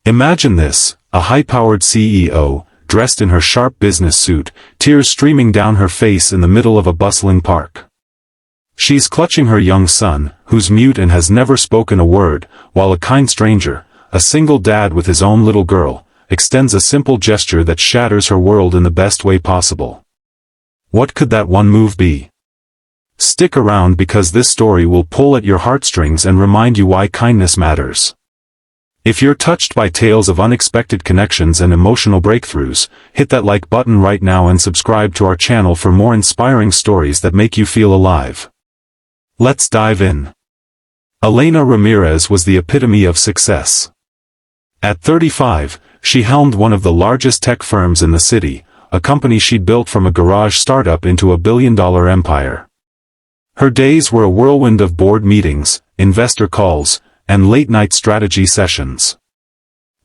Imagine this, a high-powered CEO, dressed in her sharp business suit, tears streaming down her face in the middle of a bustling park. She's clutching her young son, who's mute and has never spoken a word, while a kind stranger, a single dad with his own little girl, extends a simple gesture that shatters her world in the best way possible. What could that one move be? Stick around because this story will pull at your heartstrings and remind you why kindness matters. If you're touched by tales of unexpected connections and emotional breakthroughs, hit that like button right now and subscribe to our channel for more inspiring stories that make you feel alive. Let's dive in. Elena Ramirez was the epitome of success. At 35, she helmed one of the largest tech firms in the city, a company she'd built from a garage startup into a billion-dollar empire. Her days were a whirlwind of board meetings, investor calls, and late-night strategy sessions.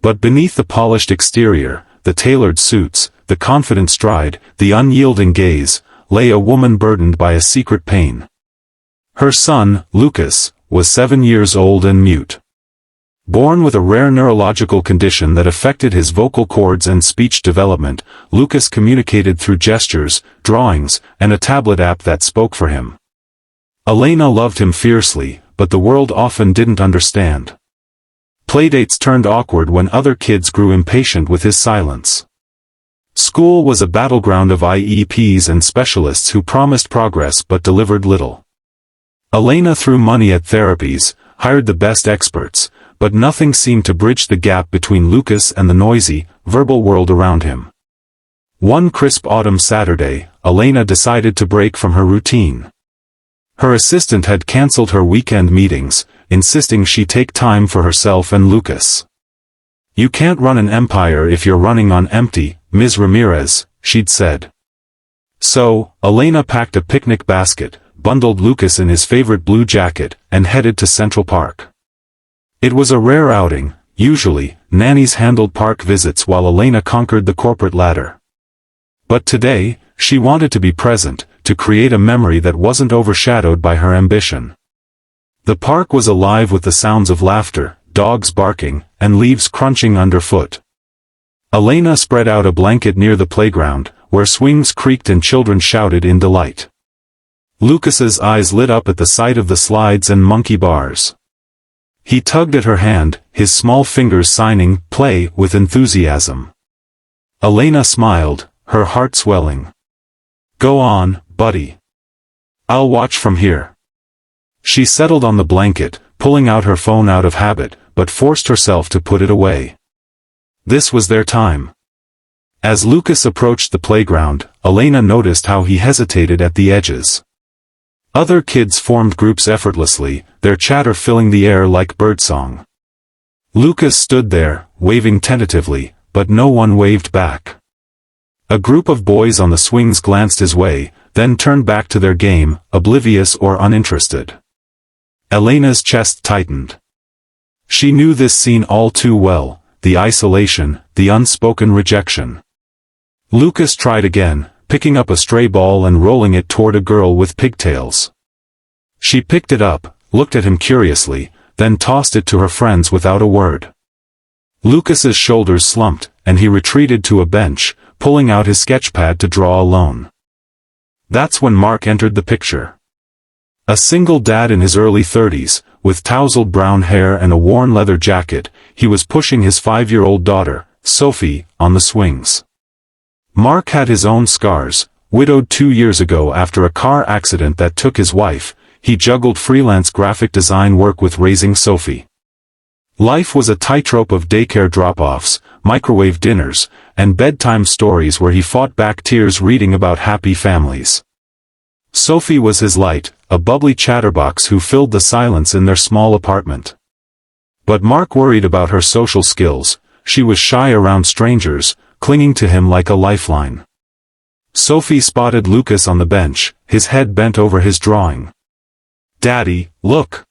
But beneath the polished exterior, the tailored suits, the confident stride, the unyielding gaze, lay a woman burdened by a secret pain. Her son, Lucas, was 7 years old and mute. Born with a rare neurological condition that affected his vocal cords and speech development, Lucas communicated through gestures, drawings, and a tablet app that spoke for him. Elena loved him fiercely, but the world often didn't understand. Playdates turned awkward when other kids grew impatient with his silence. School was a battleground of IEPs and specialists who promised progress but delivered little. Elena threw money at therapies, hired the best experts, but nothing seemed to bridge the gap between Lucas and the noisy, verbal world around him. One crisp autumn Saturday, Elena decided to break from her routine. Her assistant had cancelled her weekend meetings, insisting she take time for herself and Lucas. "You can't run an empire if you're running on empty, Ms. Ramirez," she'd said. So, Elena packed a picnic basket, bundled Lucas in his favorite blue jacket, and headed to Central Park. It was a rare outing. Usually, nannies handled park visits while Elena conquered the corporate ladder. But today, she wanted to be present, to create a memory that wasn't overshadowed by her ambition. The park was alive with the sounds of laughter, dogs barking, and leaves crunching underfoot. Elena spread out a blanket near the playground, where swings creaked and children shouted in delight. Lucas's eyes lit up at the sight of the slides and monkey bars. He tugged at her hand, his small fingers signing "play" with enthusiasm. Elena smiled, her heart swelling. "Go on, buddy. I'll watch from here." She settled on the blanket, pulling out her phone out of habit, but forced herself to put it away. This was their time. As Lucas approached the playground, Elena noticed how he hesitated at the edges. Other kids formed groups effortlessly, their chatter filling the air like birdsong. Lucas stood there, waving tentatively, but no one waved back. A group of boys on the swings glanced his way, then turned back to their game, oblivious or uninterested. Elena's chest tightened. She knew this scene all too well, the isolation, the unspoken rejection. Lucas tried again, picking up a stray ball and rolling it toward a girl with pigtails. She picked it up, looked at him curiously, then tossed it to her friends without a word. Lucas's shoulders slumped, and he retreated to a bench, pulling out his sketchpad to draw alone. That's when Mark entered the picture. A single dad in his early 30s, with tousled brown hair and a worn leather jacket, he was pushing his 5-year-old daughter, Sophie, on the swings. Mark had his own scars. Widowed 2 years ago after a car accident that took his wife, he juggled freelance graphic design work with raising Sophie. Life was a tightrope of daycare drop-offs, microwave dinners, and bedtime stories where he fought back tears reading about happy families. Sophie was his light, a bubbly chatterbox who filled the silence in their small apartment. But Mark worried about her social skills. She was shy around strangers, clinging to him like a lifeline. Sophie spotted Lucas on the bench, his head bent over his drawing. "Daddy, look!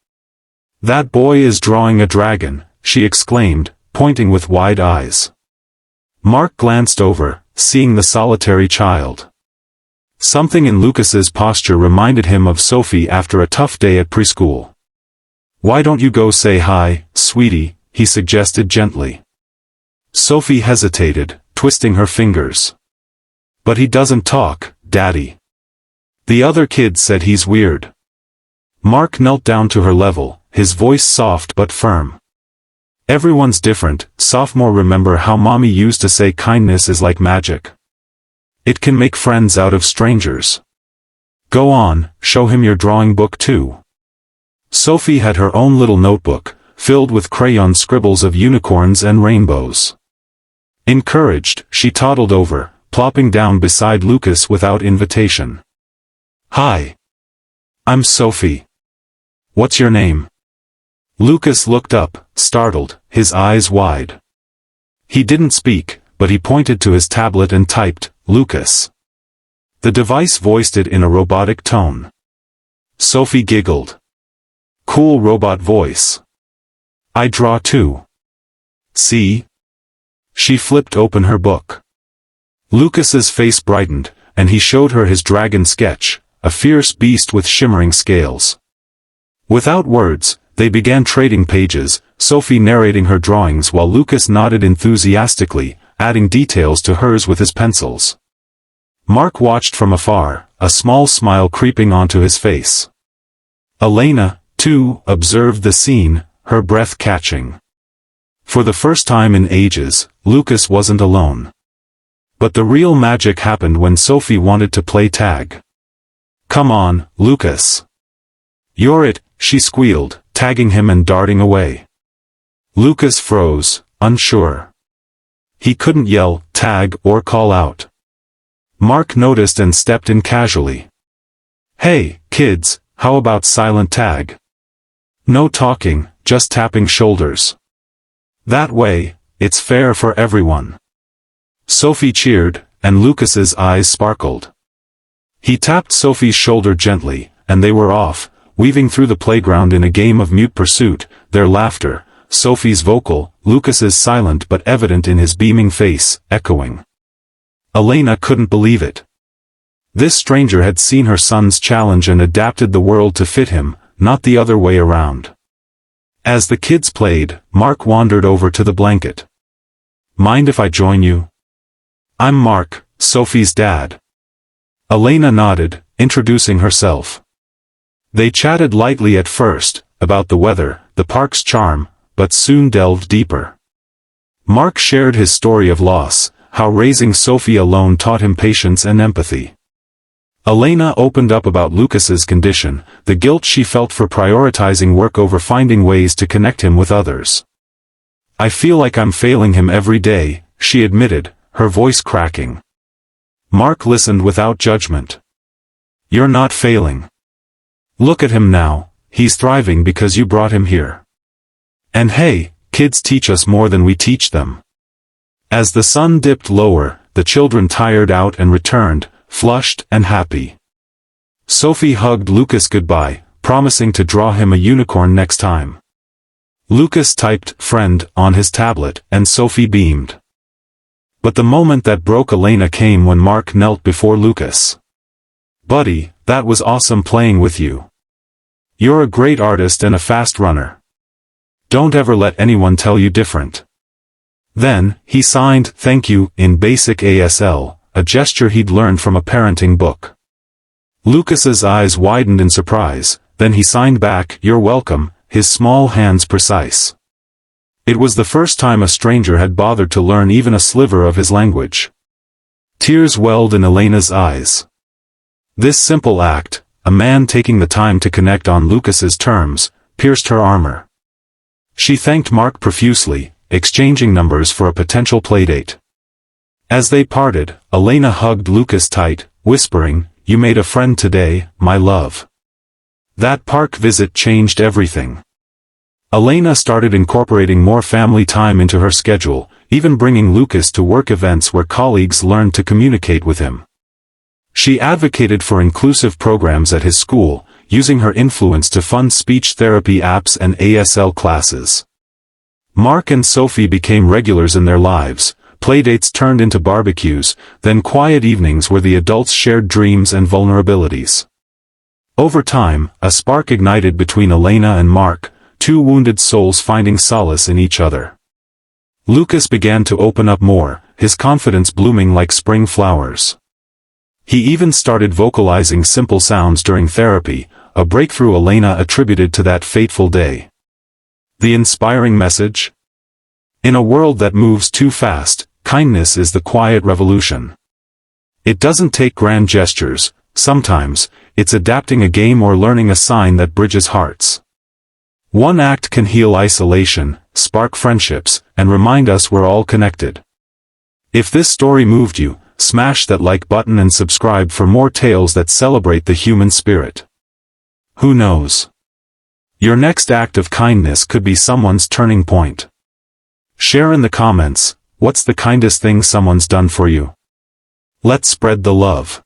That boy is drawing a dragon," she exclaimed, pointing with wide eyes. Mark glanced over, seeing the solitary child. Something in Lucas's posture reminded him of Sophie after a tough day at preschool. "Why don't you go say hi, sweetie?" he suggested gently. Sophie hesitated, twisting her fingers. But he doesn't talk, Daddy. The other kids said he's weird. Mark knelt down to her level, his voice soft but firm. Everyone's different, sophomore. Remember how Mommy used to say kindness is like magic. It can make friends out of strangers. Go on, show him your drawing book too. Sophie had her own little notebook, filled with crayon scribbles of unicorns and rainbows. Encouraged, she toddled over, plopping down beside Lucas without invitation. Hi. I'm Sophie. What's your name? Lucas looked up, startled, his eyes wide. He didn't speak, but he pointed to his tablet and typed, Lucas. The device voiced it in a robotic tone. Sophie giggled. Cool robot voice. I draw too. See? She flipped open her book. Lucas's face brightened, and he showed her his dragon sketch, a fierce beast with shimmering scales. Without words, they began trading pages, Sophie narrating her drawings while Lucas nodded enthusiastically, adding details to hers with his pencils. Mark watched from afar, a small smile creeping onto his face. Elena, too, observed the scene, her breath catching. For the first time in ages, Lucas wasn't alone. But the real magic happened when Sophie wanted to play tag. Come on, Lucas. You're it, she squealed, tagging him and darting away. Lucas froze, unsure. He couldn't yell, tag, or call out. Mark noticed and stepped in casually. Hey, kids, how about silent tag? No talking, just tapping shoulders. That way, it's fair for everyone. Sophie cheered, and Lucas's eyes sparkled. He tapped Sophie's shoulder gently, and they were off, weaving through the playground in a game of mute pursuit, their laughter, Sophie's vocal, Lucas's silent but evident in his beaming face, echoing. Elena couldn't believe it. This stranger had seen her son's challenge and adapted the world to fit him, not the other way around. As the kids played, Mark wandered over to the blanket. Mind if I join you? I'm Mark, Sophie's dad. Elena nodded, introducing herself. They chatted lightly at first, about the weather, the park's charm, but soon delved deeper. Mark shared his story of loss, how raising Sophie alone taught him patience and empathy. Elena opened up about Lucas's condition, the guilt she felt for prioritizing work over finding ways to connect him with others. I feel like I'm failing him every day, she admitted, her voice cracking. Mark listened without judgment. You're not failing. Look at him now, he's thriving because you brought him here. And hey, kids teach us more than we teach them. As the sun dipped lower, the children tired out and returned, flushed and happy. Sophie hugged Lucas goodbye, promising to draw him a unicorn next time. Lucas typed "friend" on his tablet, and Sophie beamed. But the moment that broke Elena came when Mark knelt before Lucas. Buddy, that was awesome playing with you. You're a great artist and a fast runner. Don't ever let anyone tell you different. Then, he signed "thank you" in basic ASL, a gesture he'd learned from a parenting book. Lucas's eyes widened in surprise, then he signed back "you're welcome," his small hands precise. It was the first time a stranger had bothered to learn even a sliver of his language. Tears welled in Elena's eyes. This simple act, a man taking the time to connect on Lucas's terms, pierced her armor. She thanked Mark profusely, exchanging numbers for a potential playdate. As they parted, Elena hugged Lucas tight, whispering, "You made a friend today, my love." That park visit changed everything. Elena started incorporating more family time into her schedule, even bringing Lucas to work events where colleagues learned to communicate with him. She advocated for inclusive programs at his school, using her influence to fund speech therapy apps and ASL classes. Mark and Sophie became regulars in their lives. Playdates turned into barbecues, then quiet evenings where the adults shared dreams and vulnerabilities. Over time, a spark ignited between Elena and Mark, two wounded souls finding solace in each other. Lucas began to open up more, his confidence blooming like spring flowers. He even started vocalizing simple sounds during therapy, a breakthrough Elena attributed to that fateful day. The inspiring message? In a world that moves too fast, kindness is the quiet revolution. It doesn't take grand gestures, sometimes, it's adapting a game or learning a sign that bridges hearts. One act can heal isolation, spark friendships, and remind us we're all connected. If this story moved you, smash that like button and subscribe for more tales that celebrate the human spirit. Who knows? Your next act of kindness could be someone's turning point. Share in the comments, what's the kindest thing someone's done for you? Let's spread the love.